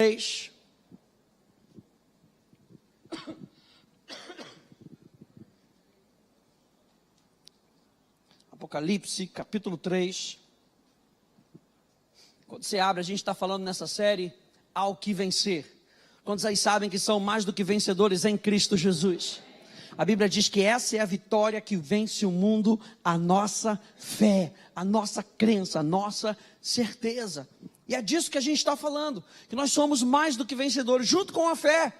3. Apocalipse, capítulo 3. Quando você abre, a gente está falando nessa série, ao que vencer. Quantos aí sabem que são mais do que vencedores em Cristo Jesus? A Bíblia diz que essa é a vitória que vence o mundo, a nossa fé, a nossa crença, a nossa certeza. E é disso que a gente está falando, que nós somos mais do que vencedores, junto com a fé.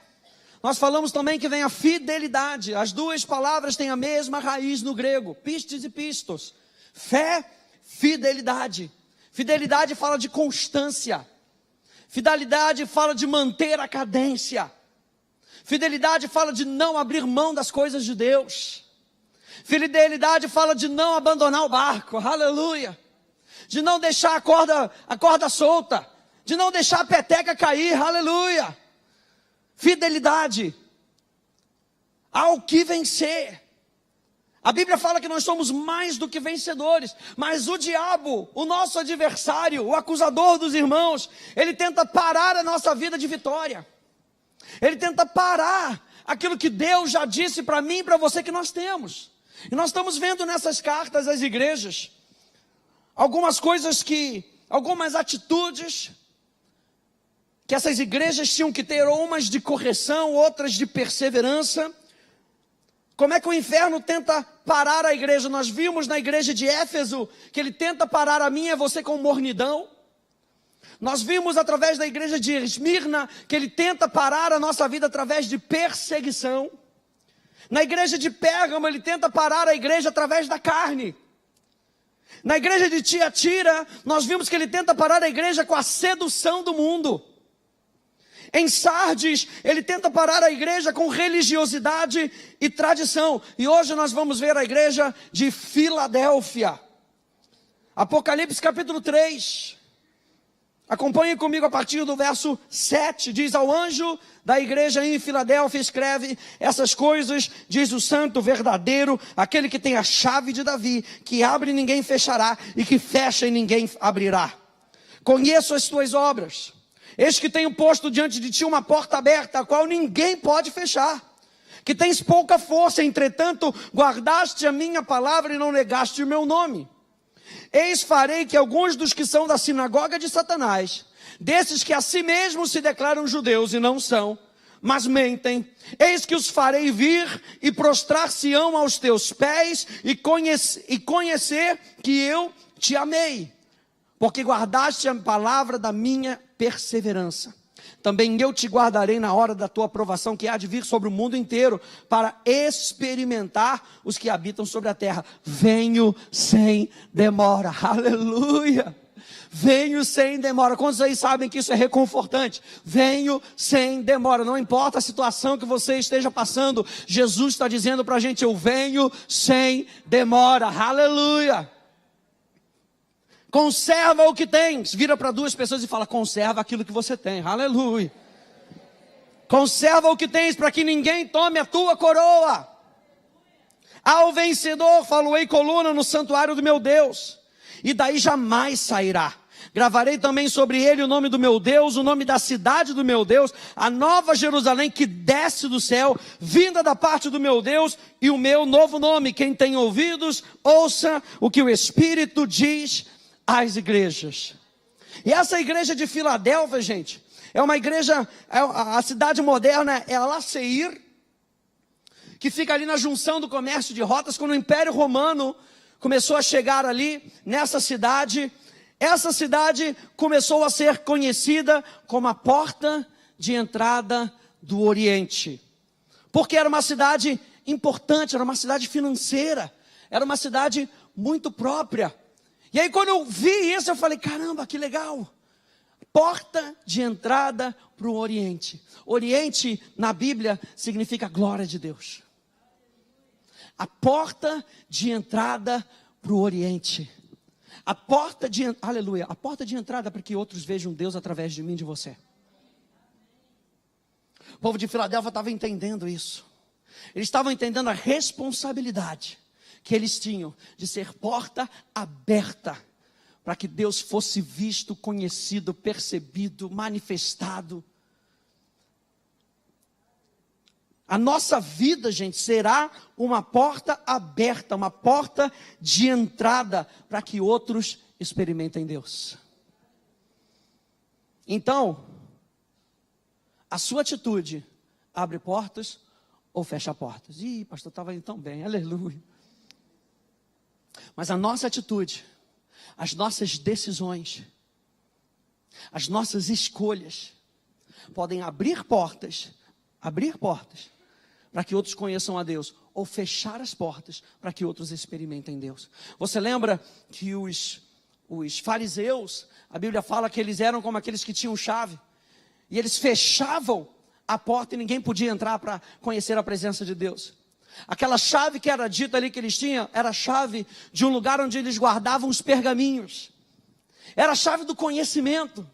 Nós falamos também que vem a fidelidade. As duas palavras têm a mesma raiz no grego, pistes e pistos. Fé, fidelidade. Fidelidade fala de constância. Fidelidade fala de manter a cadência. Fidelidade fala de não abrir mão das coisas de Deus. Fidelidade fala de não abandonar o barco, aleluia. De não deixar a corda solta. De não deixar a peteca cair, aleluia. Fidelidade ao que vencer. A Bíblia fala que nós somos mais do que vencedores, mas o diabo, o nosso adversário, o acusador dos irmãos, ele tenta parar a nossa vida de vitória. Ele tenta parar aquilo que Deus já disse para mim e para você que nós temos. E nós estamos vendo nessas cartas às igrejas algumas atitudes que essas igrejas tinham que ter, umas de correção, outras de perseverança. Como é que o inferno tenta parar a igreja? Nós vimos na igreja de Éfeso que ele tenta parar a mim e você com mornidão. Nós vimos através da igreja de Esmirna que ele tenta parar a nossa vida através de perseguição. Na igreja de Pérgamo ele tenta parar a igreja através da carne. Na igreja de Tiatira nós vimos que ele tenta parar a igreja com a sedução do mundo. Em Sardes, ele tenta parar a igreja com religiosidade e tradição. E hoje nós vamos ver a igreja de Filadélfia. Apocalipse capítulo 3. Acompanhe comigo a partir do verso 7. Diz: ao anjo da igreja em Filadélfia escreve: essas coisas diz o santo verdadeiro, aquele que tem a chave de Davi, que abre e ninguém fechará, e que fecha e ninguém abrirá. Conheço as tuas obras. Eis que tenho posto diante de ti uma porta aberta, a qual ninguém pode fechar. Que tens pouca força, entretanto, guardaste a minha palavra e não negaste o meu nome. Eis farei que alguns dos que são da sinagoga de Satanás, desses que a si mesmos se declaram judeus e não são, mas mentem, eis que os farei vir e prostrar-se-ão aos teus pés e conhecer que eu te amei, porque guardaste a palavra da minha perseverança. Também eu te guardarei na hora da tua aprovação, que há de vir sobre o mundo inteiro, para experimentar os que habitam sobre a terra. Venho sem demora, aleluia. Venho sem demora. Quantos aí sabem que isso é reconfortante? Venho sem demora. Não importa a situação que você esteja passando, Jesus está dizendo para a gente: eu venho sem demora, aleluia. Conserva o que tens. Vira para duas pessoas e fala: conserva aquilo que você tem. Aleluia. Conserva o que tens, para que ninguém tome a tua coroa. Ao vencedor faloei coluna no santuário do meu Deus, e daí jamais sairá. Gravarei também sobre ele o nome do meu Deus, o nome da cidade do meu Deus, a nova Jerusalém que desce do céu, vinda da parte do meu Deus, e o meu novo nome. Quem tem ouvidos, ouça o que o Espírito diz às igrejas. E essa igreja de Filadélfia, gente, é uma igreja, a cidade moderna é a Laceir, que fica ali na junção do comércio de rotas. Quando o Império Romano começou a chegar ali nessa cidade, essa cidade começou a ser conhecida como a porta de entrada do Oriente, porque era uma cidade importante, era uma cidade financeira, era uma cidade muito própria. E aí quando eu vi isso, eu falei: caramba, que legal. Porta de entrada para o Oriente. Oriente na Bíblia significa glória de Deus. A porta de entrada para o Oriente. Aleluia, a porta de entrada para que outros vejam Deus através de mim e de você. O povo de Filadélfia estava entendendo isso. Eles estavam entendendo a responsabilidade que eles tinham de ser porta aberta para que Deus fosse visto, conhecido, percebido, manifestado A nossa vida, gente, será uma porta aberta, uma porta de entrada para que outros experimentem Deus. Então, a sua atitude abre portas ou fecha portas. Ih, pastor, estava indo tão bem, aleluia. Mas a nossa atitude, as nossas decisões, as nossas escolhas, podem abrir portas para que outros conheçam a Deus, ou fechar as portas para que outros experimentem Deus. Você lembra que os fariseus, a Bíblia fala que eles eram como aqueles que tinham chave, e eles fechavam a porta e ninguém podia entrar para conhecer a presença de Deus. Aquela chave que era dita ali que eles tinham, era a chave de um lugar onde eles guardavam os pergaminhos, era a chave do conhecimento,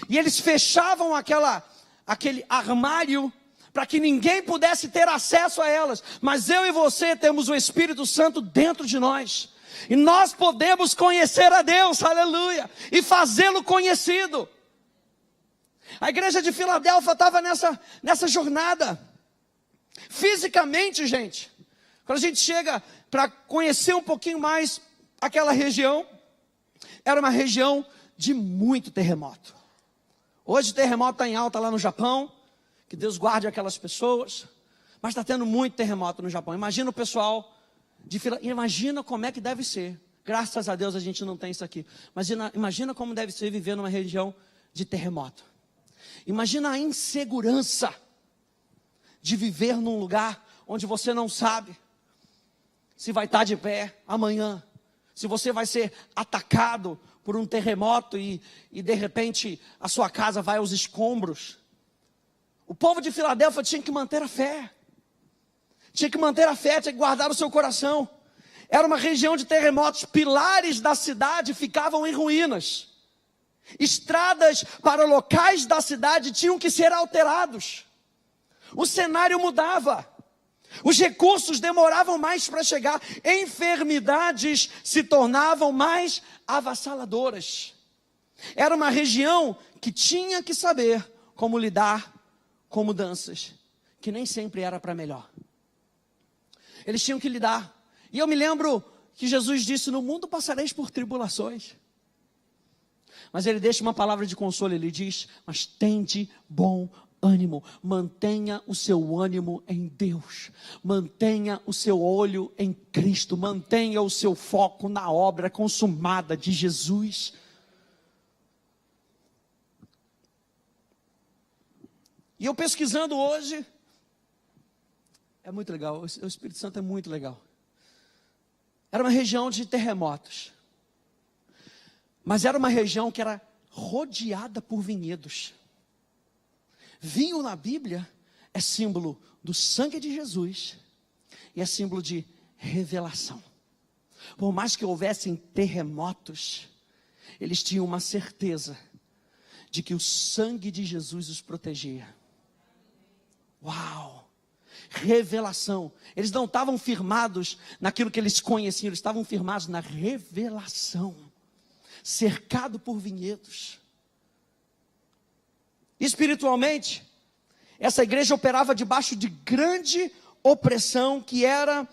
e eles fechavam aquele armário, para que ninguém pudesse ter acesso a elas, mas eu e você temos o Espírito Santo dentro de nós, e nós podemos conhecer a Deus, aleluia, e fazê-lo conhecido. A igreja de Filadélfia estava nessa jornada, fisicamente, gente. Quando a gente chega para conhecer um pouquinho mais aquela região, era uma região de muito terremoto. Hoje o terremoto está em alta lá no Japão, que Deus guarde aquelas pessoas, mas está tendo muito terremoto no Japão. Imagina o pessoal imagina como é que deve ser. Graças a Deus a gente não tem isso aqui. Mas imagina como deve ser viver numa região de terremoto. Imagina a insegurança de viver num lugar onde você não sabe se vai estar de pé amanhã, se você vai ser atacado por um terremoto e de repente a sua casa vai aos escombros. O povo de Filadélfia tinha que manter a fé. Tinha que guardar o seu coração. Era uma região de terremotos, pilares da cidade ficavam em ruínas. Estradas para locais da cidade tinham que ser alterados. O cenário mudava. Os recursos demoravam mais para chegar. Enfermidades se tornavam mais avassaladoras. Era uma região que tinha que saber como lidar com mudanças, que nem sempre era para melhor. Eles tinham que lidar. E eu me lembro que Jesus disse: no mundo passareis por tribulações. Mas ele deixa uma palavra de consolo, ele diz: mas tende bom ânimo, mantenha o seu ânimo em Deus, mantenha o seu olho em Cristo, mantenha o seu foco na obra consumada de Jesus. E eu pesquisando hoje, é muito legal, o Espírito Santo é muito legal. Era uma região de terremotos, mas era uma região que era rodeada por vinhedos. Vinho na Bíblia é símbolo do sangue de Jesus e é símbolo de revelação. Por mais que houvessem terremotos, eles tinham uma certeza de que o sangue de Jesus os protegia. Uau! Revelação. Eles não estavam firmados naquilo que eles conheciam, eles estavam firmados na revelação. Cercado por vinhedos. Espiritualmente, essa igreja operava debaixo de grande opressão que era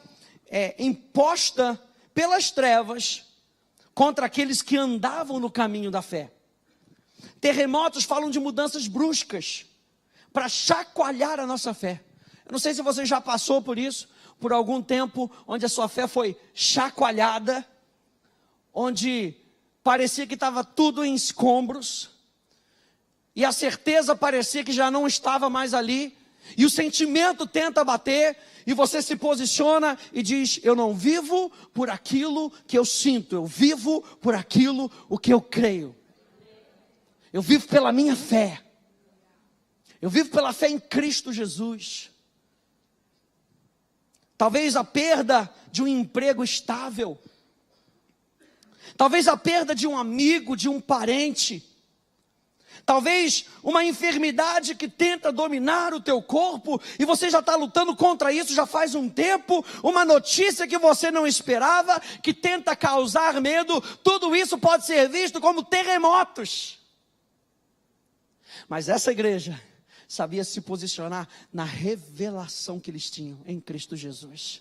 imposta pelas trevas contra aqueles que andavam no caminho da fé. Terremotos falam de mudanças bruscas para chacoalhar a nossa fé. Eu não sei se você já passou por isso, por algum tempo onde a sua fé foi chacoalhada, onde parecia que estava tudo em escombros, e a certeza parecia que já não estava mais ali, e o sentimento tenta bater, e você se posiciona e diz: eu não vivo por aquilo que eu sinto, eu vivo por aquilo o que eu creio. Eu vivo pela minha fé. Eu vivo pela fé em Cristo Jesus. Talvez a perda de um emprego estável, talvez a perda de um amigo, de um parente, talvez uma enfermidade que tenta dominar o teu corpo, e você já está lutando contra isso já faz um tempo, uma notícia que você não esperava, que tenta causar medo, tudo isso pode ser visto como terremotos. Mas essa igreja sabia se posicionar na revelação que eles tinham em Cristo Jesus.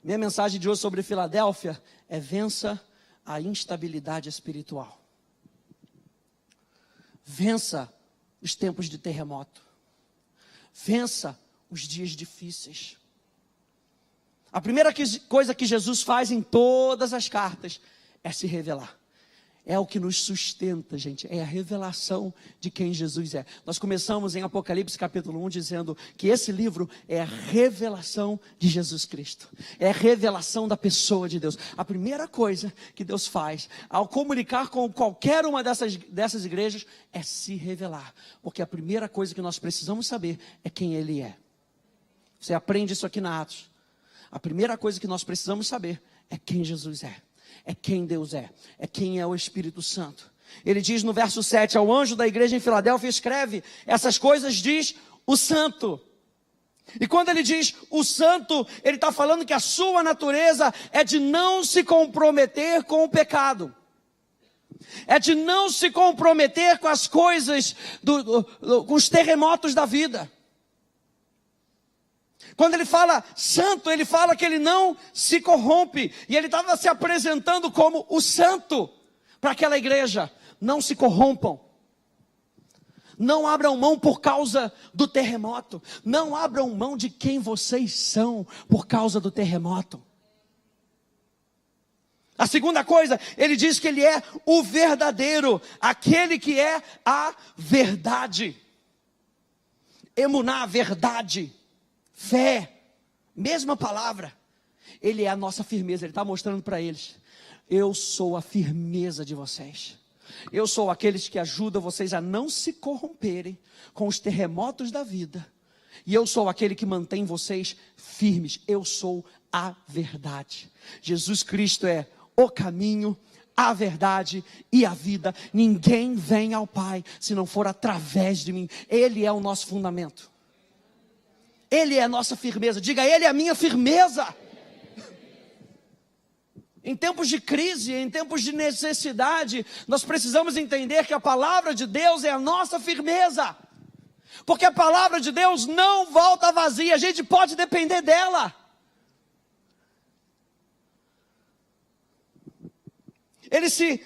Minha mensagem de hoje sobre Filadélfia é: vença a instabilidade espiritual. Vença os tempos de terremoto. Vença os dias difíceis. A primeira coisa que Jesus faz em todas as cartas é se revelar. É o que nos sustenta, gente, é a revelação de quem Jesus é. Nós começamos em Apocalipse capítulo 1 dizendo que esse livro é a revelação de Jesus Cristo. É a revelação da pessoa de Deus. A primeira coisa que Deus faz ao comunicar com qualquer uma dessas igrejas é se revelar. Porque a primeira coisa que nós precisamos saber é quem Ele é. Você aprende isso aqui na Atos. A primeira coisa que nós precisamos saber é quem Jesus é. É quem Deus é quem é o Espírito Santo. Ele diz no verso 7, ao anjo da igreja em Filadélfia escreve, essas coisas diz o santo. E quando ele diz o santo, ele está falando que a sua natureza é de não se comprometer com o pecado. É de não se comprometer com as coisas, com os terremotos da vida. Quando ele fala santo, ele fala que ele não se corrompe. E ele estava se apresentando como o santo para aquela igreja. Não se corrompam. Não abram mão por causa do terremoto. Não abram mão de quem vocês são por causa do terremoto. A segunda coisa, ele diz que ele é o verdadeiro, aquele que é a verdade. Emuná, verdade. Fé, mesma palavra. Ele é a nossa firmeza. Ele está mostrando para eles: eu sou a firmeza de vocês. Eu sou aqueles que ajudam vocês a não se corromperem com os terremotos da vida. E eu sou aquele que mantém vocês firmes. Eu sou a verdade. Jesus Cristo é o caminho, a verdade e a vida. Ninguém vem ao Pai se não for através de mim. Ele é o nosso fundamento. Ele é a nossa firmeza. Diga, Ele é a minha firmeza. Em tempos de crise, em tempos de necessidade, nós precisamos entender que a palavra de Deus é a nossa firmeza. Porque a palavra de Deus não volta vazia. A gente pode depender dela. Ele se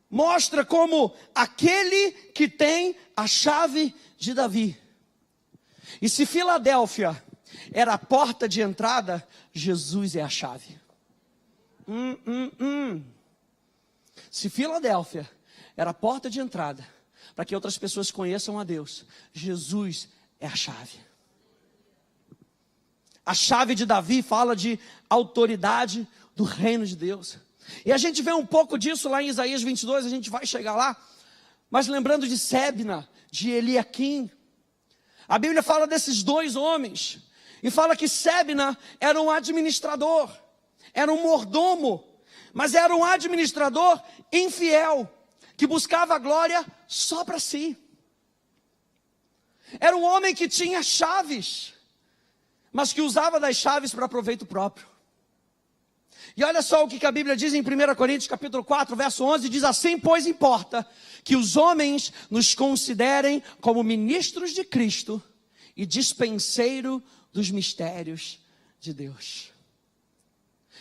mostra como aquele que tem a chave de Davi. E se Filadélfia era a porta de entrada, Jesus é a chave. Se Filadélfia era a porta de entrada para que outras pessoas conheçam a Deus, Jesus é a chave. A chave de Davi fala de autoridade do reino de Deus. E a gente vê um pouco disso lá em Isaías 22, a gente vai chegar lá. Mas lembrando de Sebna, de Eliaquim, a Bíblia fala desses dois homens, e fala que Sebna era um administrador, era um mordomo, mas era um administrador infiel, que buscava a glória só para si. Era um homem que tinha chaves, mas que usava das chaves para proveito próprio. E olha só o que a Bíblia diz em 1 Coríntios capítulo 4, verso 11, diz assim: pois importa que os homens nos considerem como ministros de Cristo e dispenseiro dos mistérios de Deus.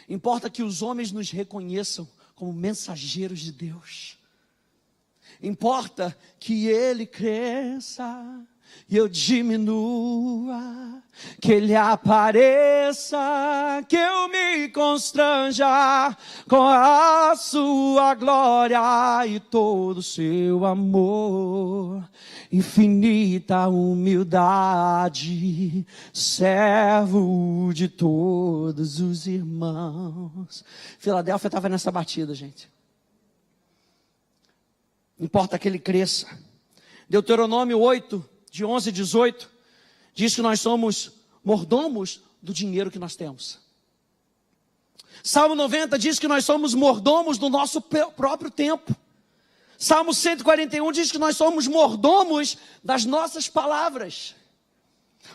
Importa que os homens nos reconheçam como mensageiros de Deus. Importa que Ele cresça e eu diminua, que Ele apareça, que eu me constranja com a sua glória e todo o seu amor. Infinita humildade, servo de todos os irmãos. Filadélfia estava nessa batida, gente. Importa que ele cresça. Deuteronômio 8, de 11 e 18, diz que nós somos mordomos do dinheiro que nós temos. Salmo 90 diz que nós somos mordomos do nosso próprio tempo. Salmo 141 diz que nós somos mordomos das nossas palavras.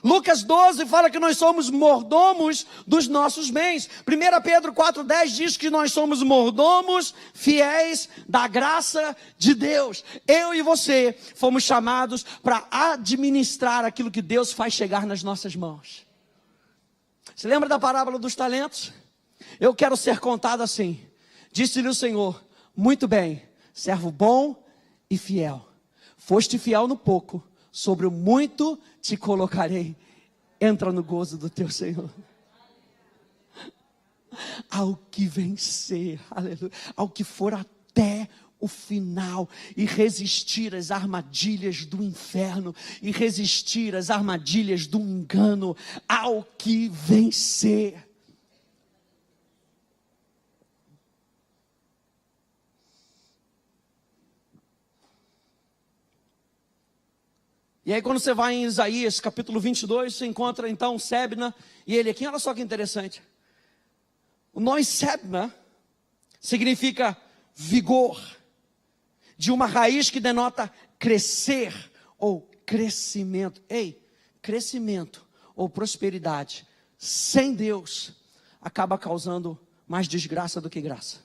Lucas 12 fala que nós somos mordomos dos nossos bens. 1 Pedro 4,10 diz que nós somos mordomos fiéis da graça de Deus. Eu e você fomos chamados para administrar aquilo que Deus faz chegar nas nossas mãos. Você lembra da parábola dos talentos? Eu quero ser contado assim. Disse-lhe o Senhor: muito bem, servo bom e fiel. Foste fiel no pouco, sobre o muito te colocarei. Entra no gozo do teu Senhor. Ao que vencer, aleluia, ao que for até o final e resistir às armadilhas do inferno e resistir às armadilhas do engano, ao que vencer. E aí quando você vai em Isaías capítulo 22, você encontra então Sebna e ele aqui. Olha só que interessante. O nome Sebna significa vigor, de uma raiz que denota crescer ou crescimento. Ei, crescimento ou prosperidade sem Deus acaba causando mais desgraça do que graça.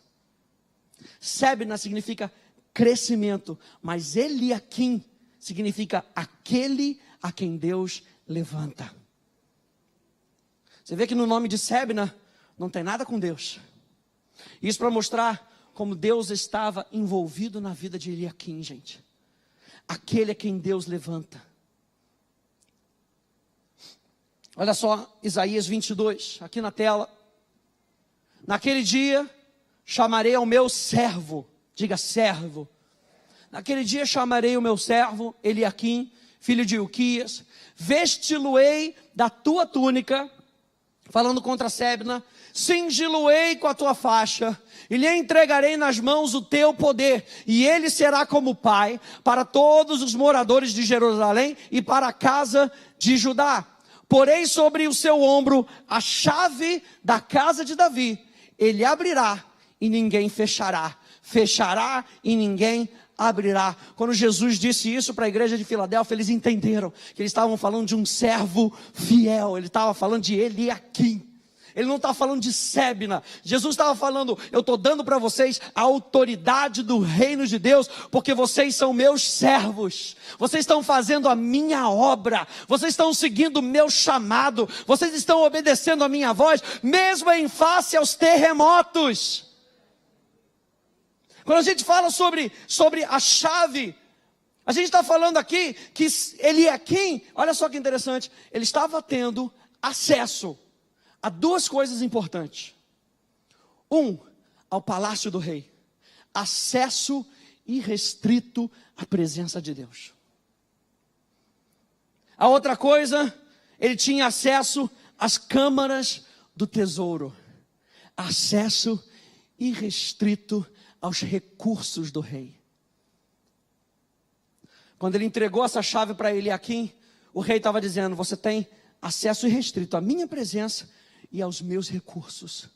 Sebna significa crescimento, mas Eliaquim significa aquele a quem Deus levanta. Você vê que no nome de Sebna não tem nada com Deus. Isso para mostrar como Deus estava envolvido na vida de Eliaquim, gente. Aquele a quem Deus levanta. Olha só, Isaías 22, aqui na tela. Naquele dia, chamarei ao meu servo. Diga servo. Naquele dia chamarei o meu servo, Eliaquim, filho de Ilquias, vesti-lo-ei da tua túnica, falando contra Sebna, cingi-lo-ei com a tua faixa, e lhe entregarei nas mãos o teu poder, e ele será como pai para todos os moradores de Jerusalém e para a casa de Judá. Porei sobre o seu ombro a chave da casa de Davi, ele abrirá e ninguém fechará, fechará e ninguém abrirá. Quando Jesus disse isso para a igreja de Filadélfia, eles entenderam que eles estavam falando de um servo fiel. Ele estava falando de Eliaquim. Ele não estava falando de Sebna. Jesus estava falando: eu estou dando para vocês a autoridade do reino de Deus, porque vocês são meus servos. Vocês estão fazendo a minha obra. Vocês estão seguindo o meu chamado. Vocês estão obedecendo a minha voz, mesmo em face aos terremotos. Quando a gente fala sobre a chave, a gente está falando aqui que Eliaquim, olha só que interessante, ele estava tendo acesso a duas coisas importantes. Ao palácio do rei, acesso irrestrito à presença de Deus. A outra coisa, ele tinha acesso às câmaras do tesouro, acesso irrestrito aos recursos do rei. Quando ele entregou essa chave para Eliaquim, o rei estava dizendo: você tem acesso irrestrito à minha presença e aos meus recursos,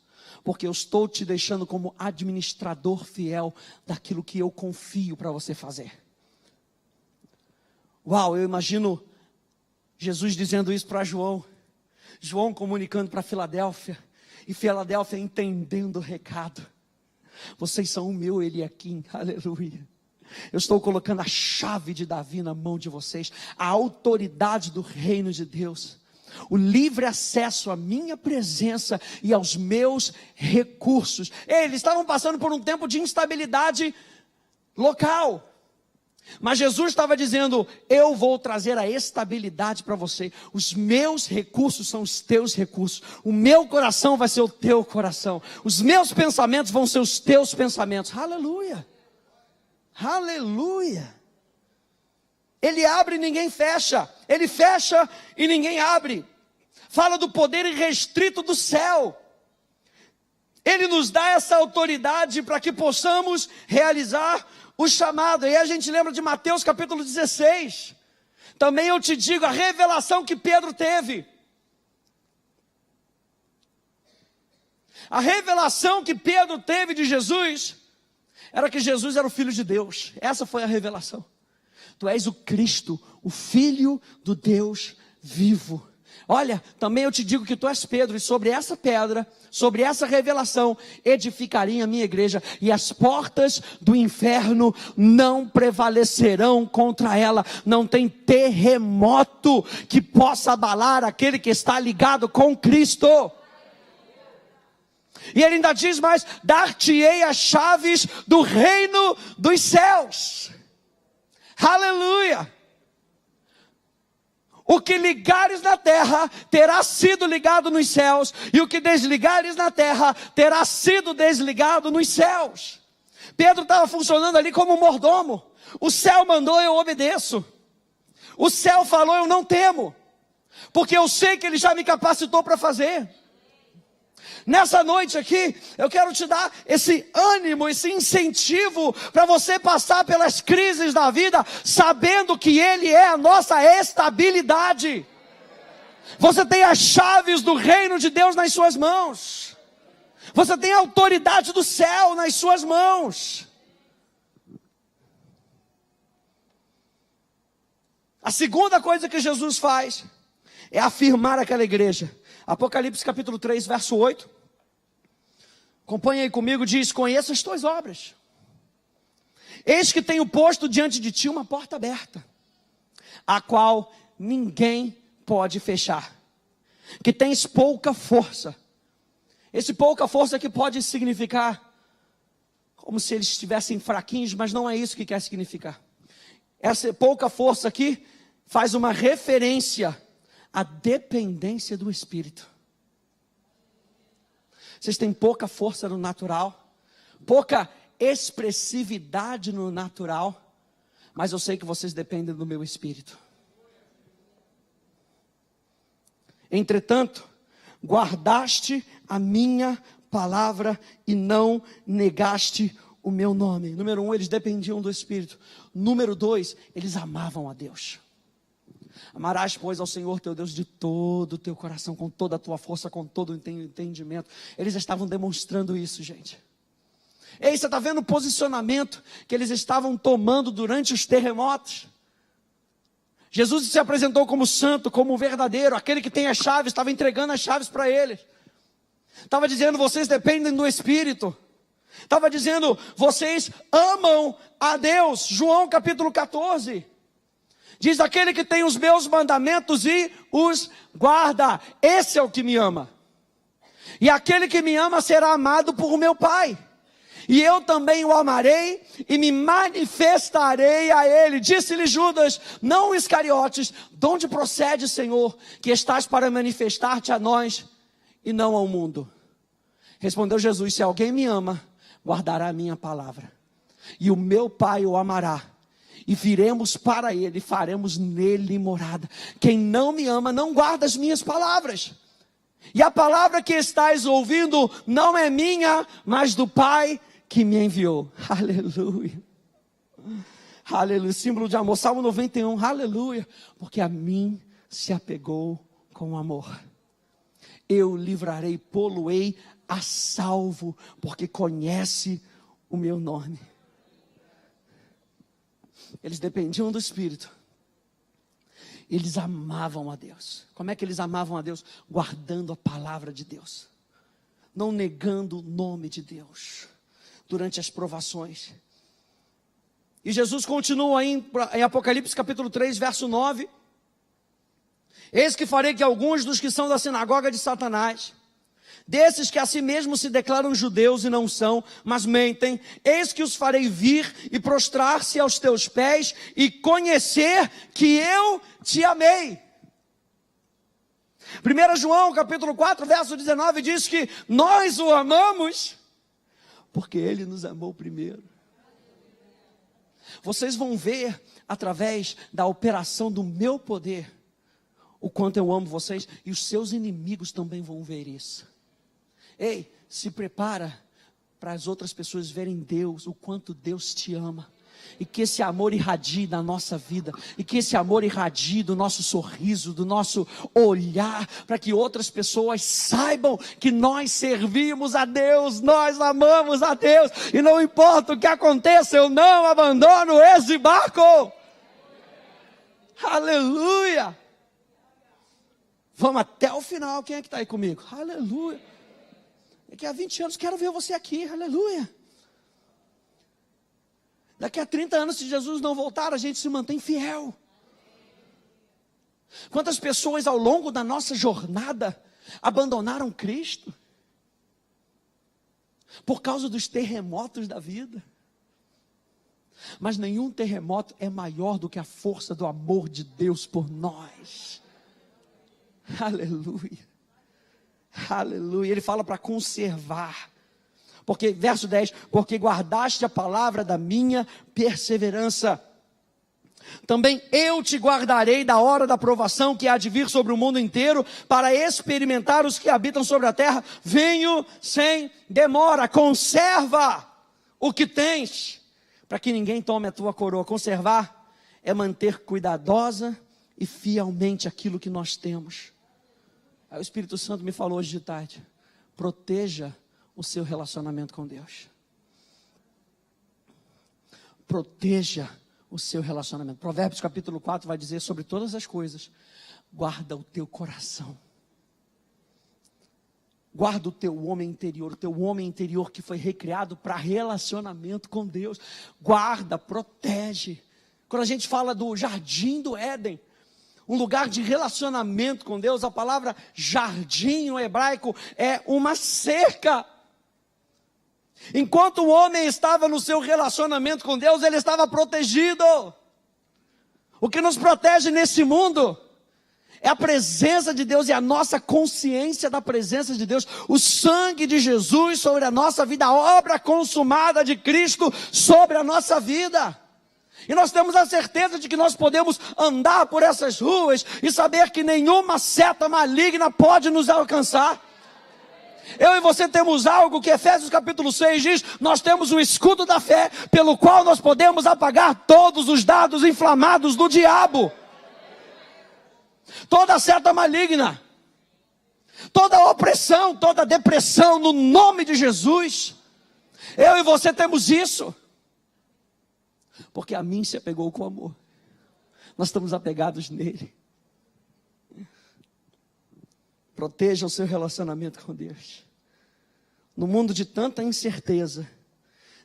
porque eu estou te deixando como administrador fiel daquilo que eu confio para você fazer. Uau, eu imagino Jesus dizendo isso para João, João comunicando para Filadélfia, e Filadélfia entendendo o recado. Vocês são o meu Eliaquim, aleluia. Eu estou colocando a chave de Davi na mão de vocês, a autoridade do reino de Deus, o livre acesso à minha presença e aos meus recursos. Eles estavam passando por um tempo de instabilidade local, mas Jesus estava dizendo: eu vou trazer a estabilidade para você. Os meus recursos são os teus recursos. O meu coração vai ser o teu coração. Os meus pensamentos vão ser os teus pensamentos. Aleluia. Aleluia. Ele abre e ninguém fecha. Ele fecha e ninguém abre. Fala do poder irrestrito do céu. Ele nos dá essa autoridade para que possamos realizar o chamado. E aí a gente lembra de Mateus capítulo 16. Também eu te digo a revelação que Pedro teve. A revelação que Pedro teve de Jesus era que Jesus era o Filho de Deus. Essa foi a revelação. Tu és o Cristo, o Filho do Deus vivo. Olha, também eu te digo que tu és Pedro, e sobre essa pedra, sobre essa revelação, edificarei a minha igreja, e as portas do inferno não prevalecerão contra ela. Não tem terremoto que possa abalar aquele que está ligado com Cristo. E ele ainda diz mais: dar-te-ei as chaves do reino dos céus. Aleluia! O que ligares na terra terá sido ligado nos céus, e o que desligares na terra terá sido desligado nos céus. Pedro estava funcionando ali como um mordomo. O céu mandou, eu obedeço. O céu falou, eu não temo, porque eu sei que ele já me capacitou para fazer. Nessa noite aqui, eu quero te dar esse ânimo, esse incentivo para você passar pelas crises da vida, sabendo que Ele é a nossa estabilidade. Você tem as chaves do reino de Deus nas suas mãos. Você tem a autoridade do céu nas suas mãos. A segunda coisa que Jesus faz é afirmar aquela igreja. Apocalipse capítulo 3, verso 8. Acompanha aí comigo, diz: conheço as tuas obras. Eis que tenho posto diante de ti uma porta aberta, a qual ninguém pode fechar. Que tens pouca força. Esse pouca força que pode significar como se eles estivessem fraquinhos, mas não é isso que quer significar. Essa pouca força aqui faz uma referência à dependência do Espírito. Vocês têm pouca força no natural, pouca expressividade no natural, mas eu sei que vocês dependem do meu Espírito. Entretanto, guardaste a minha palavra e não negaste o meu nome. Número 1, eles dependiam do Espírito. Número 2, eles amavam a Deus. Amarás, pois, ao Senhor teu Deus de todo o teu coração, com toda a tua força, com todo o entendimento. Eles estavam demonstrando isso, gente. Ei, você está vendo o posicionamento que eles estavam tomando durante os terremotos? Jesus se apresentou como santo, como verdadeiro, aquele que tem as chaves, estava entregando as chaves para eles. Estava dizendo, vocês dependem do Espírito. Estava dizendo, vocês amam a Deus. João capítulo 14. Diz: aquele que tem os meus mandamentos e os guarda, esse é o que me ama. E aquele que me ama será amado por meu Pai. E eu também o amarei e me manifestarei a ele. Disse-lhe Judas, não Iscariotes: de onde procede, Senhor, que estás para manifestar-te a nós e não ao mundo? Respondeu Jesus: se alguém me ama, guardará a minha palavra. E o meu Pai o amará. E viremos para ele, e faremos nele morada. Quem não me ama, não guarda as minhas palavras. E a palavra que estais ouvindo, não é minha, mas do Pai que me enviou. Aleluia. Aleluia, símbolo de amor. Salmo 91, aleluia. Porque a mim se apegou com amor. Eu livrarei, pô-lo-ei a salvo, porque conhece o meu nome. Eles dependiam do Espírito. Eles amavam a Deus. Como é que eles amavam a Deus? Guardando a palavra de Deus. Não negando o nome de Deus. Durante as provações. E Jesus continua aí em Apocalipse capítulo 3, verso 9. Eis que farei que alguns dos que são da sinagoga de Satanás, desses que a si mesmos se declaram judeus e não são, mas mentem, eis que os farei vir e prostrar-se aos teus pés e conhecer que eu te amei. 1 João capítulo 4, verso 19 diz que nós o amamos porque ele nos amou primeiro. Vocês vão ver através da operação do meu poder o quanto eu amo vocês, e os seus inimigos também vão ver isso. Ei, se prepara para as outras pessoas verem Deus, o quanto Deus te ama. E que esse amor irradie da nossa vida. E que esse amor irradie do nosso sorriso, do nosso olhar. Para que outras pessoas saibam que nós servimos a Deus. Nós amamos a Deus. E não importa o que aconteça, eu não abandono esse barco. Aleluia. Vamos até o final. Quem é que está aí comigo? Aleluia. Daqui a 20 anos quero ver você aqui. Aleluia. Daqui a 30 anos, se Jesus não voltar, a gente se mantém fiel. Quantas pessoas ao longo da nossa jornada abandonaram Cristo? Por causa dos terremotos da vida. Mas nenhum terremoto é maior do que a força do amor de Deus por nós. Aleluia. Aleluia. Ele fala para conservar. Porque, verso 10, porque guardaste a palavra da minha perseverança. Também eu te guardarei da hora da provação que há de vir sobre o mundo inteiro, para experimentar os que habitam sobre a terra. Venho sem demora. Conserva o que tens, para que ninguém tome a tua coroa. Conservar é manter cuidadosa e fielmente aquilo que nós temos. Aí o Espírito Santo me falou hoje de tarde: proteja o seu relacionamento com Deus. Proteja o seu relacionamento. Provérbios capítulo 4 vai dizer sobre todas as coisas: guarda o teu coração. Guarda o teu homem interior que foi recriado para relacionamento com Deus. Guarda, protege. Quando a gente fala do jardim do Éden, um lugar de relacionamento com Deus, a palavra jardim no hebraico é uma cerca. Enquanto o homem estava no seu relacionamento com Deus, ele estava protegido. O que nos protege nesse mundo é a presença de Deus e a nossa consciência da presença de Deus. O sangue de Jesus sobre a nossa vida, a obra consumada de Cristo sobre a nossa vida. E nós temos a certeza de que nós podemos andar por essas ruas e saber que nenhuma seta maligna pode nos alcançar. Eu e você temos algo que Efésios capítulo 6 diz: nós temos o escudo da fé, pelo qual nós podemos apagar todos os dardos inflamados do diabo. Toda seta maligna, toda opressão, toda depressão, no nome de Jesus. Eu e você temos isso. Porque a mim se apegou com amor. Nós estamos apegados nele. Proteja o seu relacionamento com Deus. No mundo de tanta incerteza,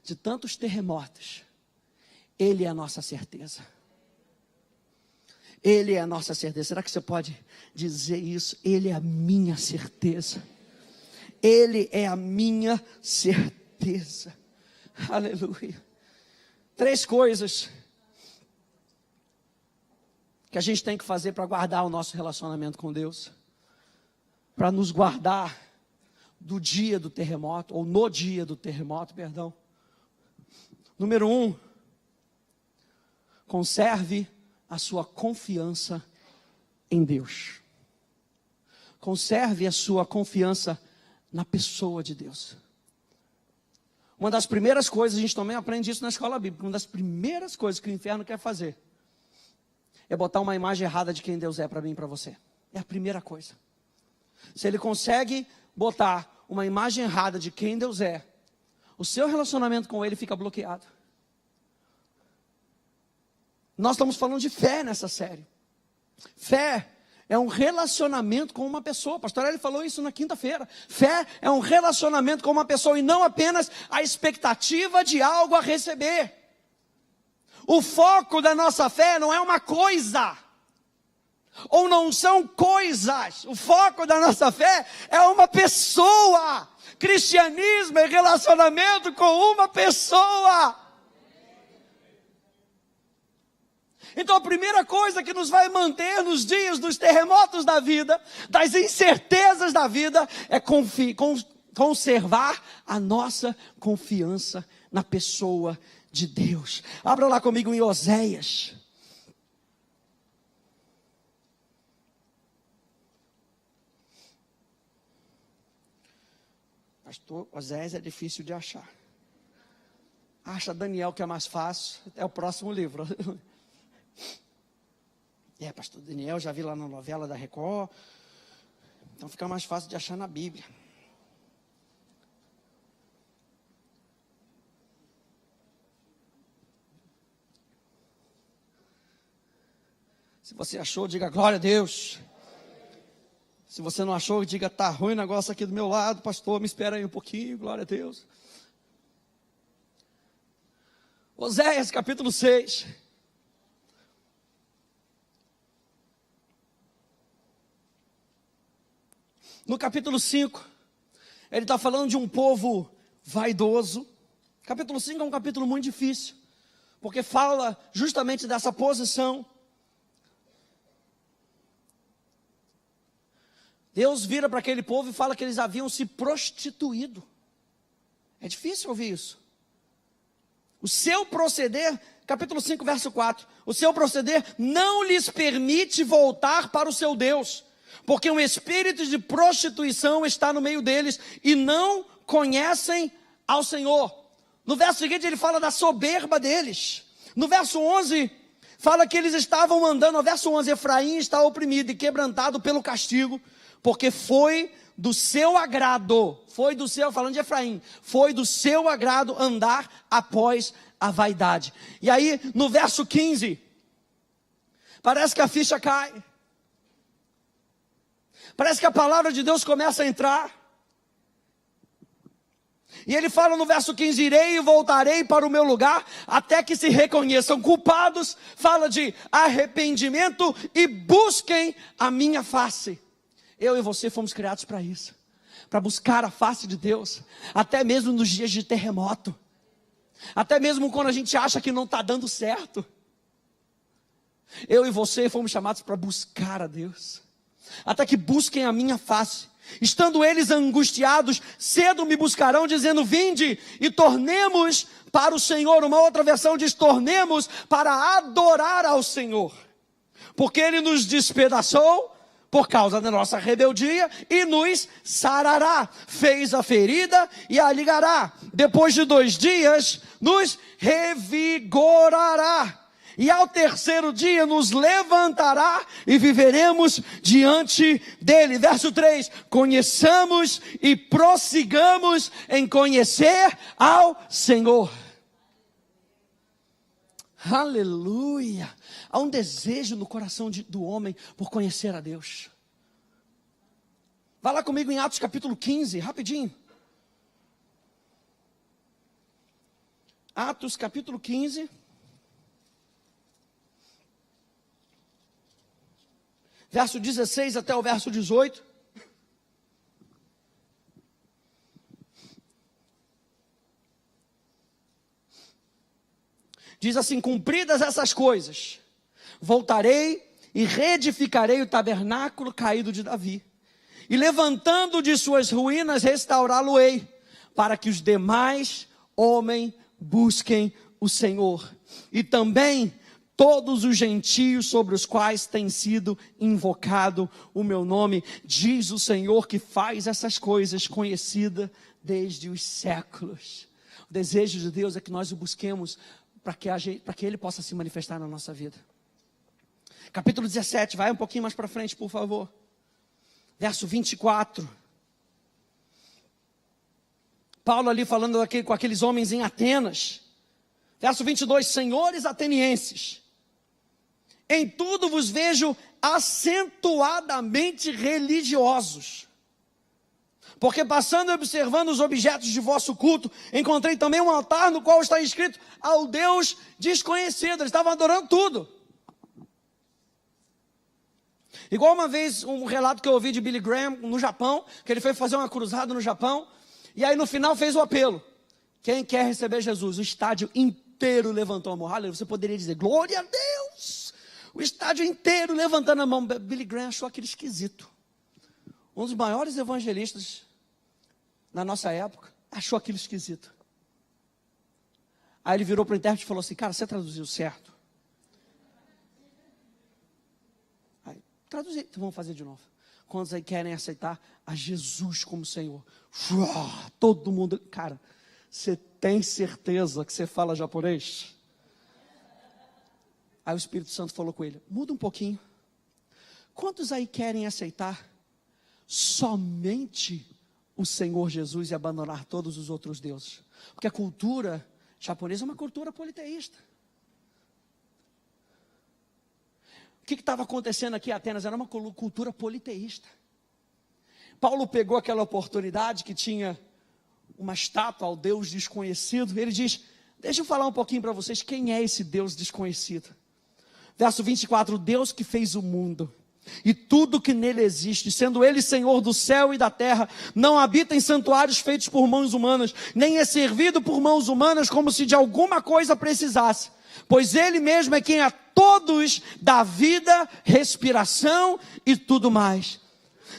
de tantos terremotos, Ele é a nossa certeza. Ele é a nossa certeza. Será que você pode dizer isso? Ele é a minha certeza. Ele é a minha certeza. Aleluia. 3 coisas que a gente tem que fazer para guardar o nosso relacionamento com Deus. Para nos guardar do dia do terremoto, ou no dia do terremoto, perdão. Número 1, conserve a sua confiança em Deus. Conserve a sua confiança na pessoa de Deus. Uma das primeiras coisas, a gente também aprende isso na escola bíblica, uma das primeiras coisas que o inferno quer fazer é botar uma imagem errada de quem Deus é para mim e para você. É a primeira coisa. Se ele consegue botar uma imagem errada de quem Deus é, o seu relacionamento com Ele fica bloqueado. Nós estamos falando de fé nessa série. Fé é um relacionamento com uma pessoa. O pastor Eli falou isso na quinta-feira. Fé é um relacionamento com uma pessoa e não apenas a expectativa de algo a receber. O foco da nossa fé não é uma coisa, ou não são coisas. O foco da nossa fé é uma pessoa. Cristianismo é relacionamento com uma pessoa. Então a primeira coisa que nos vai manter nos dias dos terremotos da vida, das incertezas da vida, é conservar a nossa confiança na pessoa de Deus. Abra lá comigo em Oséias. Pastor, Oséias é difícil de achar. Acha Daniel, que é mais fácil, é o próximo livro. Pastor Daniel, já vi lá na novela da Record. Então fica mais fácil de achar na Bíblia. Se você achou, diga glória a Deus. Se você não achou, diga, tá ruim o negócio aqui do meu lado, pastor, me espera aí um pouquinho, glória a Deus. Oséias capítulo 6. No capítulo 5, ele está falando de um povo vaidoso. Capítulo 5 é um capítulo muito difícil, porque fala justamente dessa posição. Deus vira para aquele povo e fala que eles haviam se prostituído. É difícil ouvir isso. O seu proceder, capítulo 5, verso 4, o seu proceder não lhes permite voltar para o seu Deus, porque um espírito de prostituição está no meio deles e não conhecem ao Senhor. No verso seguinte ele fala da soberba deles. No verso 11 fala que eles estavam andando, no verso 11, Efraim está oprimido e quebrantado pelo castigo, porque foi do seu agrado, falando de Efraim, foi do seu agrado andar após a vaidade. E aí no verso 15, parece que a ficha cai. Parece que a palavra de Deus começa a entrar. E ele fala no verso 15, irei e voltarei para o meu lugar, até que se reconheçam culpados. Fala de arrependimento e busquem a minha face. Eu e você fomos criados para isso, para buscar a face de Deus, até mesmo nos dias de terremoto, até mesmo quando a gente acha que não está dando certo. Eu e você fomos chamados para buscar a Deus, até que busquem a minha face. Estando eles angustiados, cedo me buscarão, dizendo, vinde e tornemos para o Senhor. Uma outra versão diz, tornemos para adorar ao Senhor, porque Ele nos despedaçou por causa da nossa rebeldia e nos sarará, fez a ferida e a ligará, depois de 2 dias nos revigorará, e ao terceiro dia nos levantará e viveremos diante dele. Verso 3, conheçamos e prossigamos em conhecer ao Senhor. Aleluia. Há um desejo no coração do homem por conhecer a Deus. Vai lá comigo em Atos capítulo 15, rapidinho. Atos capítulo 15. Verso 16 até o verso 18. Diz assim, cumpridas essas coisas, voltarei e reedificarei o tabernáculo caído de Davi, e levantando de suas ruínas, restaurá-lo-ei, para que os demais homens busquem o Senhor, e também todos os gentios sobre os quais tem sido invocado o meu nome, diz o Senhor que faz essas coisas conhecida desde os séculos. O desejo de Deus é que nós o busquemos para que Ele possa se manifestar na nossa vida. Capítulo 17, vai um pouquinho mais para frente, por favor. Verso 24. Paulo ali falando com aqueles homens em Atenas. Verso 22, senhores atenienses, em tudo vos vejo acentuadamente religiosos, porque passando e observando os objetos de vosso culto, encontrei também um altar no qual está escrito ao Deus desconhecido. Eles estavam adorando tudo. Igual uma vez, um relato que eu ouvi de Billy Graham no Japão, que ele foi fazer uma cruzada no Japão, e aí no final fez o apelo. Quem quer receber Jesus? O estádio inteiro levantou a mão. Aleluia. Você poderia dizer, glória a Deus. O estádio inteiro levantando a mão. Billy Graham achou aquilo esquisito. Um dos maiores evangelistas na nossa época achou aquilo esquisito. Aí ele virou para o intérprete e falou assim, cara, você traduziu certo? Aí, traduzi, então vamos fazer de novo. Quantos aí querem aceitar a Jesus como Senhor? Todo mundo, cara, você tem certeza que você fala japonês? Aí o Espírito Santo falou com ele, muda um pouquinho. Quantos aí querem aceitar somente o Senhor Jesus e abandonar todos os outros deuses? Porque a cultura japonesa é uma cultura politeísta. O que estava acontecendo aqui em Atenas? Era uma cultura politeísta. Paulo pegou aquela oportunidade que tinha uma estátua ao Deus desconhecido. Ele diz, deixa eu falar um pouquinho para vocês, quem é esse Deus desconhecido? Verso 24, o Deus que fez o mundo e tudo que nele existe, sendo ele Senhor do céu e da terra, não habita em santuários feitos por mãos humanas, nem é servido por mãos humanas como se de alguma coisa precisasse, pois ele mesmo é quem a todos dá vida, respiração e tudo mais.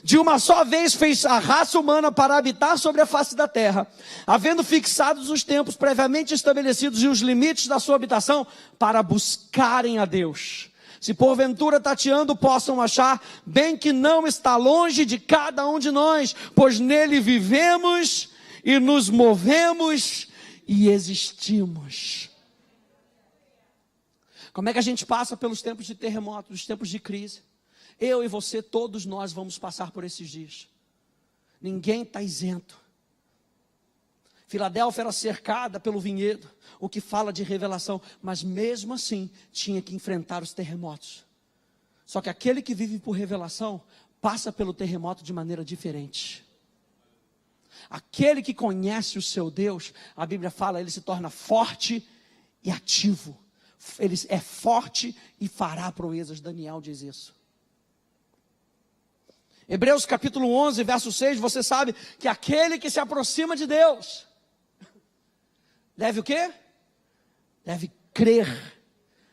De uma só vez fez a raça humana para habitar sobre a face da terra, havendo fixados os tempos previamente estabelecidos e os limites da sua habitação, para buscarem a Deus. Se porventura tateando possam achar, bem que não está longe de cada um de nós, pois nele vivemos e nos movemos e existimos. Como é que a gente passa pelos tempos de terremoto, os tempos de crise? Eu e você, todos nós vamos passar por esses dias. Ninguém está isento. Filadélfia era cercada pelo vinhedo, o que fala de revelação, mas mesmo assim tinha que enfrentar os terremotos. Só que aquele que vive por revelação passa pelo terremoto de maneira diferente. Aquele que conhece o seu Deus, a Bíblia fala, ele se torna forte e ativo. Ele é forte e fará proezas. Daniel diz isso. Hebreus capítulo 11, verso 6, você sabe que aquele que se aproxima de Deus, deve o quê? Deve crer.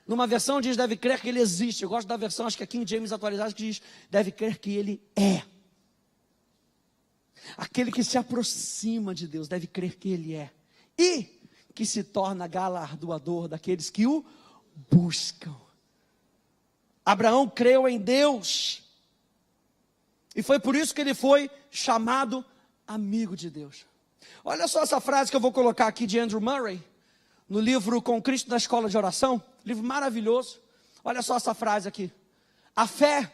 Numa versão diz, deve crer que ele existe. Eu gosto da versão, acho que é King James atualizado, que diz, deve crer que ele é. Aquele que se aproxima de Deus, deve crer que ele é. E que se torna galardoador daqueles que o buscam. Abraão creu em Deus. E foi por isso que ele foi chamado amigo de Deus. Olha só essa frase que eu vou colocar aqui de Andrew Murray, no livro Com Cristo na Escola de Oração, livro maravilhoso. Olha só essa frase aqui. A fé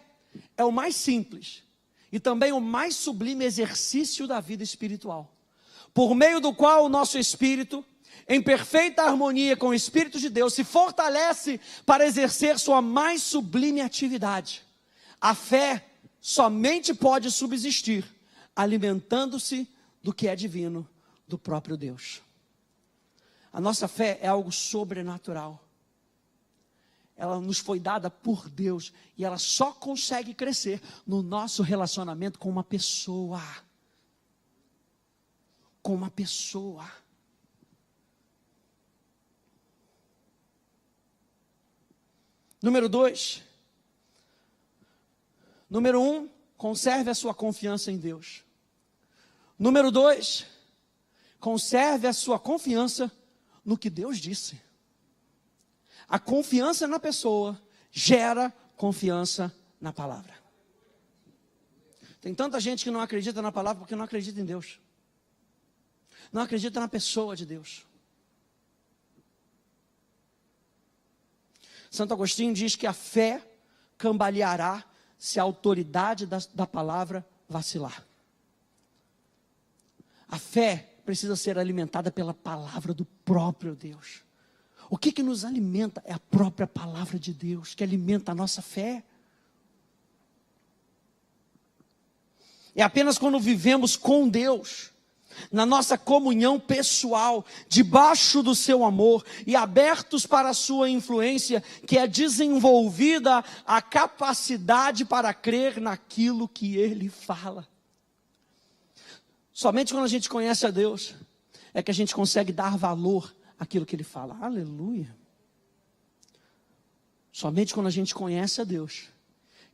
é o mais simples e também o mais sublime exercício da vida espiritual, por meio do qual o nosso espírito, em perfeita harmonia com o Espírito de Deus, se fortalece para exercer sua mais sublime atividade. A fé somente pode subsistir alimentando-se do que é divino, do próprio Deus. A nossa fé é algo sobrenatural. Ela nos foi dada por Deus e ela só consegue crescer no nosso relacionamento com uma pessoa. Com uma pessoa. Número 2. Número 1, conserve a sua confiança em Deus. Número 2, conserve a sua confiança no que Deus disse. A confiança na pessoa gera confiança na palavra. Tem tanta gente que não acredita na palavra porque não acredita em Deus. Não acredita na pessoa de Deus. Santo Agostinho diz que a fé cambaleará se a autoridade da palavra vacilar. A fé precisa ser alimentada pela palavra do próprio Deus. O que nos alimenta é a própria palavra de Deus, que alimenta a nossa fé. É apenas quando vivemos com Deus, na nossa comunhão pessoal, debaixo do seu amor e abertos para a sua influência, que é desenvolvida a capacidade para crer naquilo que Ele fala. Somente quando a gente conhece a Deus, é que a gente consegue dar valor àquilo que Ele fala. Aleluia! Somente quando a gente conhece a Deus,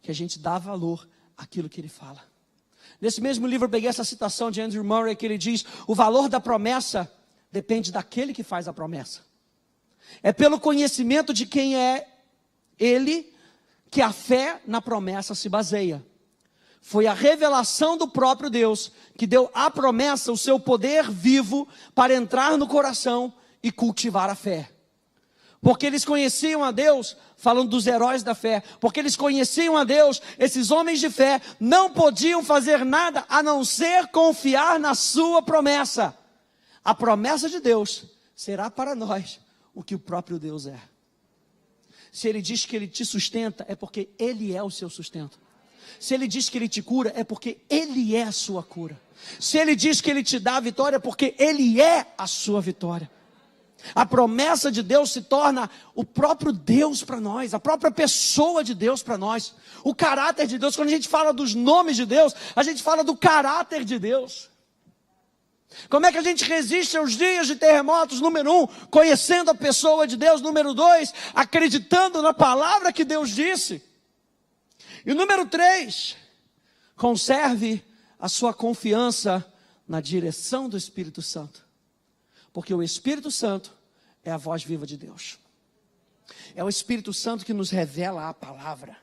que a gente dá valor àquilo que Ele fala. Nesse mesmo livro eu peguei essa citação de Andrew Murray, que ele diz, o valor da promessa depende daquele que faz a promessa. É pelo conhecimento de quem é Ele, que a fé na promessa se baseia. Foi a revelação do próprio Deus, que deu à promessa o seu poder vivo, para entrar no coração e cultivar a fé. Porque eles conheciam a Deus, falando dos heróis da fé, porque eles conheciam a Deus, esses homens de fé não podiam fazer nada a não ser confiar na sua promessa. A promessa de Deus será para nós o que o próprio Deus é. Se Ele diz que Ele te sustenta, é porque Ele é o seu sustento. Se Ele diz que Ele te cura, é porque Ele é a sua cura. Se Ele diz que Ele te dá a vitória, é porque Ele é a sua vitória. A promessa de Deus se torna o próprio Deus para nós, a própria pessoa de Deus para nós, o caráter de Deus. Quando a gente fala dos nomes de Deus, a gente fala do caráter de Deus. Como é que a gente resiste aos dias de terremotos? Número 1, conhecendo a pessoa de Deus. Número 2, acreditando na palavra que Deus disse. E número 3, conserve a sua confiança na direção do Espírito Santo. Porque o Espírito Santo é a voz viva de Deus. É o Espírito Santo que nos revela a palavra.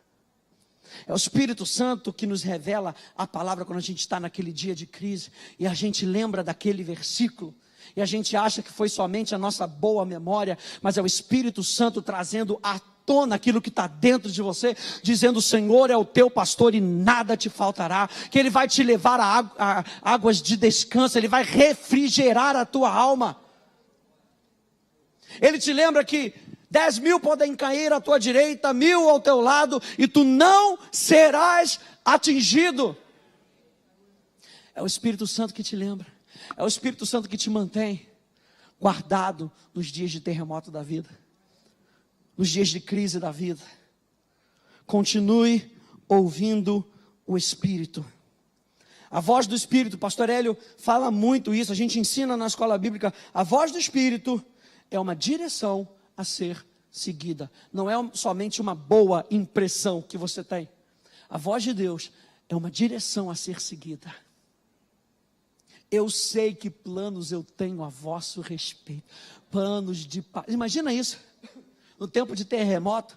É o Espírito Santo que nos revela a palavra quando a gente está naquele dia de crise. E a gente lembra daquele versículo. E a gente acha que foi somente a nossa boa memória. Mas é o Espírito Santo trazendo à tona aquilo que está dentro de você. Dizendo: o Senhor é o teu pastor e nada te faltará. Que Ele vai te levar a águas de descanso. Ele vai refrigerar a tua alma. Ele te lembra que 10.000 podem cair à tua direita, 1.000 ao teu lado, e tu não serás atingido. É o Espírito Santo que te lembra. É o Espírito Santo que te mantém guardado nos dias de terremoto da vida, nos dias de crise da vida. Continue ouvindo o Espírito. A voz do Espírito, pastor Hélio fala muito isso, a gente ensina na escola bíblica. A voz do Espírito é uma direção a ser seguida. Não é somente uma boa impressão que você tem. A voz de Deus é uma direção a ser seguida. Eu sei que planos eu tenho a vosso respeito. Planos de paz. Imagina isso. No tempo de terremoto,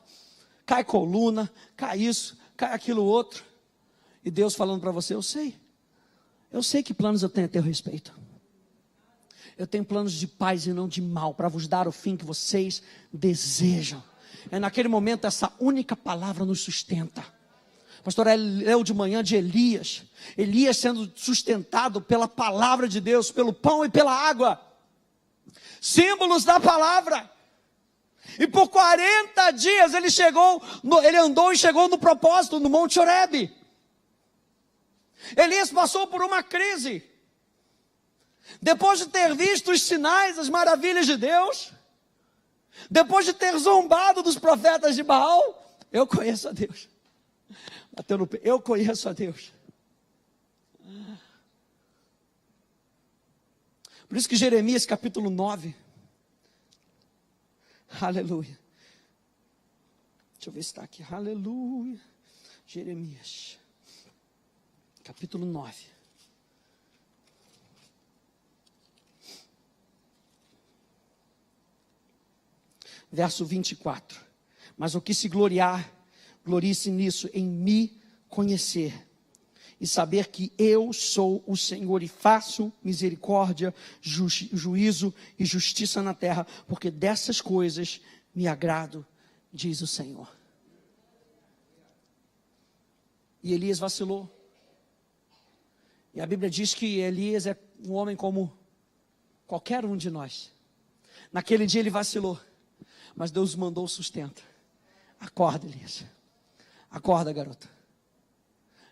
cai coluna, cai isso, cai aquilo outro. E Deus falando para você: eu sei que planos eu tenho a teu respeito. Eu tenho planos de paz e não de mal, para vos dar o fim que vocês desejam. É naquele momento essa única palavra nos sustenta. Pastor, ele leu de manhã de Elias. Elias sendo sustentado pela palavra de Deus, pelo pão e pela água. Símbolos da palavra. E por 40 dias ele andou e chegou no propósito, no Monte Horebe. Elias passou por uma crise. Depois de ter visto os sinais, as maravilhas de Deus, depois de ter zombado dos profetas de Baal, eu conheço a Deus. Bateu no pé, eu conheço a Deus. Por isso que Jeremias capítulo 9, aleluia. Deixa eu ver se está aqui, aleluia. Jeremias, capítulo 9. Verso 24. Mas o que se gloriar, glorie-se nisso, em me conhecer e saber que eu sou o Senhor e faço misericórdia, juízo e justiça na terra, porque dessas coisas me agrado, diz o Senhor. E Elias vacilou. E a Bíblia diz que Elias é um homem como qualquer um de nós. Naquele dia ele vacilou. Mas Deus mandou o sustento. Acorda, Elias. Acorda, garota.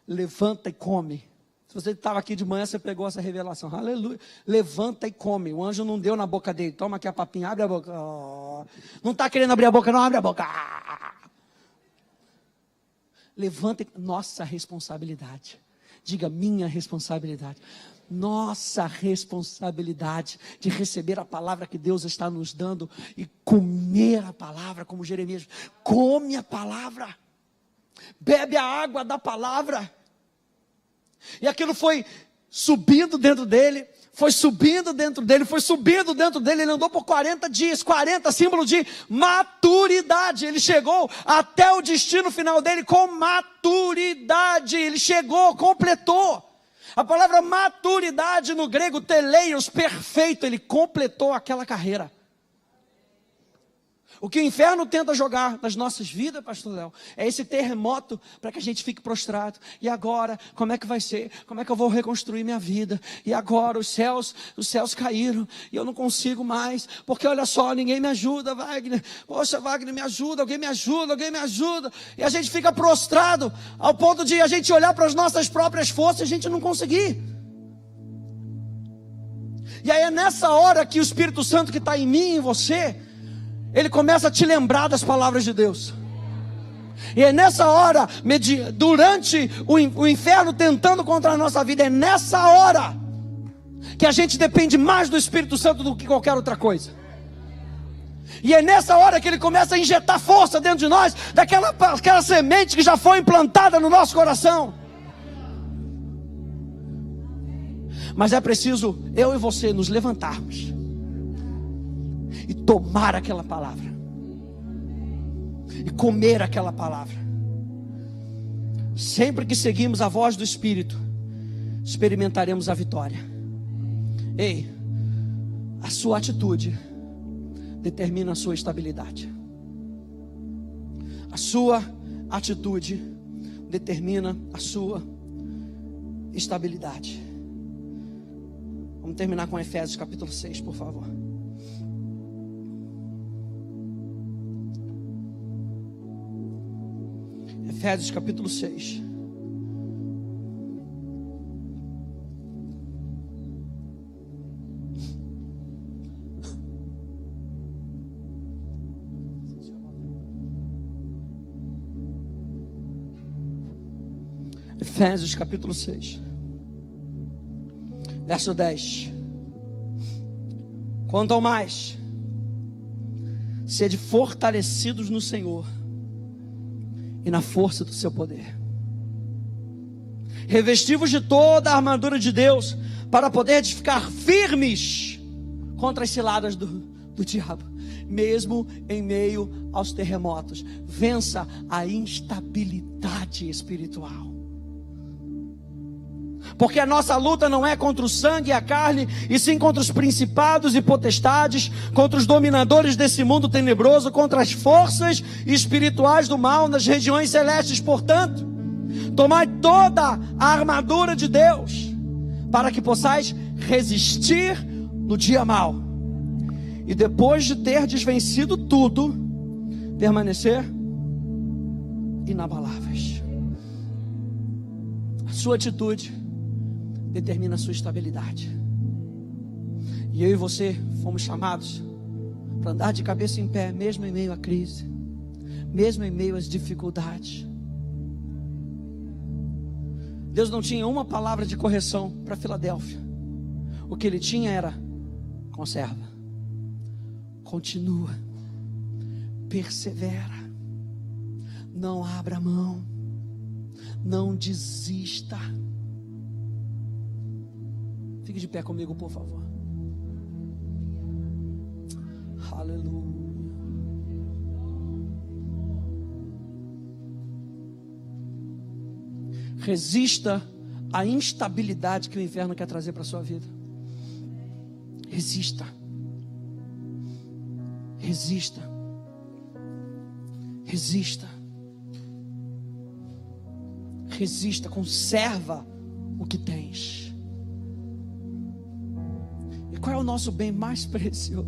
Levanta e come. Se você estava aqui de manhã, você pegou essa revelação. Aleluia. Levanta e come. O anjo não deu na boca dele. Toma aqui a papinha, abre a boca. Oh. Não está querendo abrir a boca, não abre a boca. Levanta e... Nossa responsabilidade. Diga: minha responsabilidade. Nossa responsabilidade de receber a palavra que Deus está nos dando e comer a palavra, como Jeremias. Come a palavra. Bebe a água da palavra. E aquilo foi subindo dentro dele, foi subindo dentro dele, foi subindo dentro dele. Ele andou por 40 dias, 40 símbolo de maturidade. Ele chegou até o destino final dele com maturidade. Ele chegou, completou. A palavra maturidade no grego, teleios, perfeito. Ele completou aquela carreira. O que o inferno tenta jogar nas nossas vidas, pastor Léo, é esse terremoto para que a gente fique prostrado. E agora, como é que vai ser? Como é que eu vou reconstruir minha vida? E agora os céus caíram e eu não consigo mais, porque olha só, ninguém me ajuda, Wagner. Poxa, Wagner, me ajuda, alguém me ajuda, alguém me ajuda. E a gente fica prostrado ao ponto de a gente olhar para as nossas próprias forças e a gente não conseguir. E aí é nessa hora que o Espírito Santo que está em mim e em você, ele começa a te lembrar das palavras de Deus. E é nessa hora, durante o inferno tentando contra a nossa vida, é nessa hora que a gente depende mais do Espírito Santo do que qualquer outra coisa. E é nessa hora que ele começa a injetar força dentro de nós, daquela semente que já foi implantada no nosso coração. Mas é preciso eu e você nos levantarmos e tomar aquela palavra, e comer aquela palavra. Sempre que seguimos a voz do Espírito, experimentaremos a vitória. Ei, a sua atitude determina a sua estabilidade. A sua atitude determina a sua estabilidade. Vamos terminar com Efésios capítulo 6, por favor. Efésios capítulo 6. Efésios capítulo 6, verso 10. Quanto ao mais, sede fortalecidos no Senhor e na força do seu poder. Revesti-vos de toda a armadura de Deus, para poderes ficar firmes contra as ciladas do diabo, mesmo em meio aos terremotos. Vença a instabilidade espiritual. Porque a nossa luta não é contra o sangue e a carne, e sim contra os principados e potestades, contra os dominadores desse mundo tenebroso, contra as forças espirituais do mal nas regiões celestes. Portanto, tomai toda a armadura de Deus, para que possais resistir no dia mau, e depois de ter desvencido tudo, permanecer inabaláveis. A sua atitude determina a sua estabilidade. E eu e você fomos chamados para andar de cabeça em pé, mesmo em meio à crise, mesmo em meio às dificuldades. Deus não tinha uma palavra de correção para Filadélfia. O que ele tinha era: conserva, continua, persevera, não abra mão, não desista. Fique de pé comigo, por favor. Aleluia. Resista à instabilidade que o inferno quer trazer para a sua vida. Resista. Resista. Resista. Resista. Conserva o que tens. Qual é o nosso bem mais precioso?